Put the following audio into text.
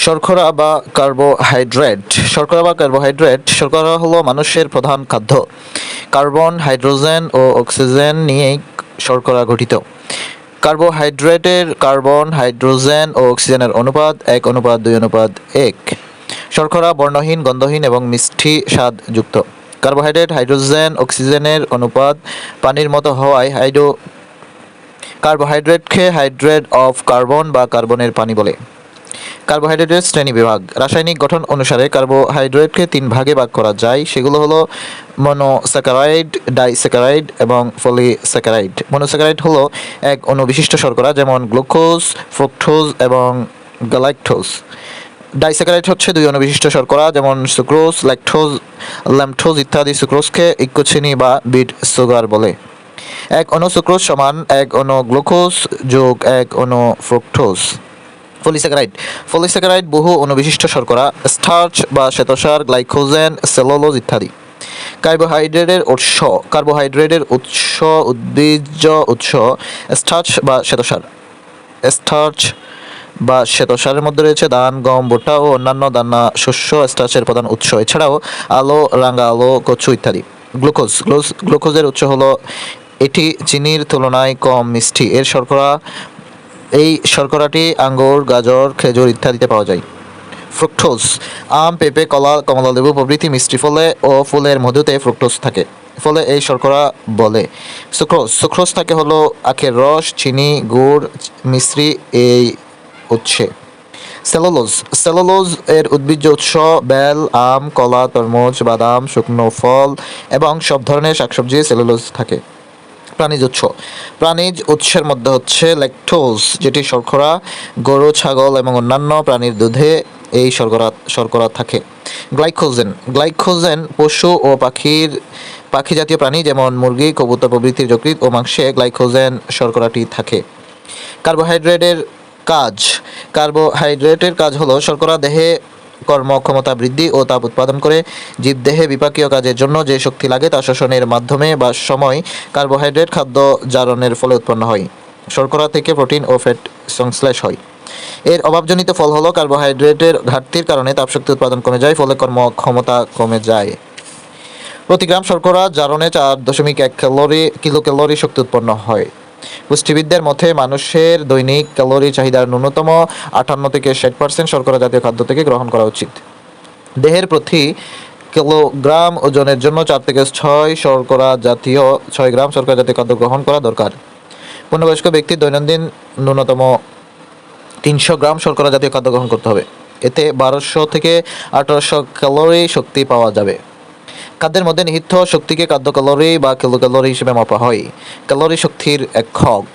শর্করা বা কার্বোহাইড্রেট। শর্করা হলো মানুষের প্রধান খাদ্য। কার্বন, হাইড্রোজেন ও অক্সিজেন নিয়েই শর্করা গঠিত। কার্বোহাইড্রেটের কার্বন, হাইড্রোজেন ও অক্সিজেনের অনুপাত 1:2:1। শর্করা বর্ণহীন, গন্ধহীন এবং মিষ্টি স্বাদ যুক্ত। কার্বোহাইড্রেট, হাইড্রোজেন, অক্সিজেনের অনুপাত পানির মতো হওয়ায় কার্বোহাইড্রেটকে হাইড্রেট অফ কার্বন বা কার্বনের পানি বলে। কার্বোহাইড্রেটের শ্রেণীবিভাগ। রাসায়নিক গঠন অনুসারে কার্বোহাইড্রেটকে 3 ভাগে ভাগ করা যায়। সেগুলো হলো মনোস্যাকারাইড, ডাইস্যাকারাইড এবং পলিস্যাকারাইড। মনোস্যাকারাইড হলো এক অণু বিশিষ্ট শর্করা, যেমন গ্লুকোজ, ফ্রুক্টোজ এবং গ্যালাক্টোজ। ডাইস্যাকারাইড হচ্ছে 2 অণু বিশিষ্ট শর্করা, যেমন সুক্রোজ, ল্যাকটোজ ইত্যাদি। সুক্রোজকে ইকোচিনি বা বিট সুগার বলে। 1 অণু সুক্রোজ সমান 1 অণু গ্লুকোজ যোগ 1 অণু ফ্রুক্টোজ। পলিস্যাকারাইড বহু অণুবিশিষ্ট শর্করা, স্টার্চ বা শ্বেতসার, গ্লাইকোজেন, সেলুলোজ ইত্যাদি। কার্বোহাইড্রেটের উদ্ভিজ্জ উৎস স্টার্চ বা শ্বেতসারের মধ্যে রয়েছে ধান, গম, ভুট্টা ও অন্যান্য দানা শস্য স্টার্চের প্রধান উৎস। এছাড়াও আলো, রাঙা আলো, কচু ইত্যাদি। গ্লুকোজের উৎস হলো এটি চিনির তুলনায় কম মিষ্টি। এই শর্করাটি আঙ্গুর, গাজর, খেজুর ইত্যাদিতে পাওয়া যায়। ফ্রুক্টোজ আম, পেঁপে, কলা, কমলালেবু প্রভৃতি মিষ্টি ফলে ও ফুলের মধুতে ফ্রুক্টোজ থাকে, ফলে এই শর্করা বলে। সুক্রোজ থাকে হলো আখের রস, চিনি, গুড়, মিশ্রি এই উৎসে। সেলুলোজ এর উদ্ভিজ্জ উৎস বেল, আম, কলা, তরমুজ, বাদাম, শুকনো ফল এবং সব ধরনের শাকসবজি সেলুলোজ থাকে। প্রাণীজ উৎসের মধ্যে হচ্ছে ল্যাকটোজ, যেটি শর্করা। গরু, ছাগল এবং অন্যান্য প্রাণীর দুধে এই শর্করা থাকে। গ্লাইকোজেন পশু ও পাখি জাতীয় প্রাণী, যেমন মুরগি, কবুতর প্রভৃতির যকৃৎ ও মাংসে গ্লাইকোজেন শর্করাটি থাকে। কার্বোহাইড্রেটের কাজ হলো শর্করা দেহে কর্মক্ষমতা বৃদ্ধি ও তাপ উৎপাদন করে। জীবদেহে বিপাকীয় কাজের জন্য যে শক্তি লাগে তা শোষণের মাধ্যমে বা সময় কার্বোহাইড্রেট খাদ্য জারণের ফলে উৎপন্ন হয়। শর্করা থেকে প্রোটিন ও ফ্যাট সংশ্লেষ হয়। এর অভাবজনিত ফল হলো কার্বোহাইড্রেটের ঘাটতির কারণে তাপশক্তি উৎপাদন কমে যায়, ফলে কর্মক্ষমতা কমে যায়। প্রতি গ্রাম শর্করা জারণে 4.1 কিলোক্যালোরি শক্তি উৎপন্ন হয়। পুষ্টিবিদদের মতে মানুষের দৈনিক ক্যালোরি চাহিদার ন্যূনতম 58-60% শর্করা জাতীয় খাদ্য থেকে গ্রহণ করা উচিত। দেহের প্রতি কিলোগ্রাম ওজনের জন্য 4 থেকে 6 গ্রাম শর্করা জাতীয় খাদ্য গ্রহণ করা দরকার। পূর্ণবয়স্ক ব্যক্তির দৈনন্দিন ন্যূনতম 300 গ্রাম শর্করা জাতীয় খাদ্য গ্রহণ করতে হবে। এতে 1200 থেকে 1800 ক্যালোরি শক্তি পাওয়া যাবে। খাদ্যের মধ্যে নিহিত শক্তিকে খাদ্য ক্যালোরি বা কিলোক্যালোরি হিসেবে মাপা হয়। ক্যালোরি শক্তির একক।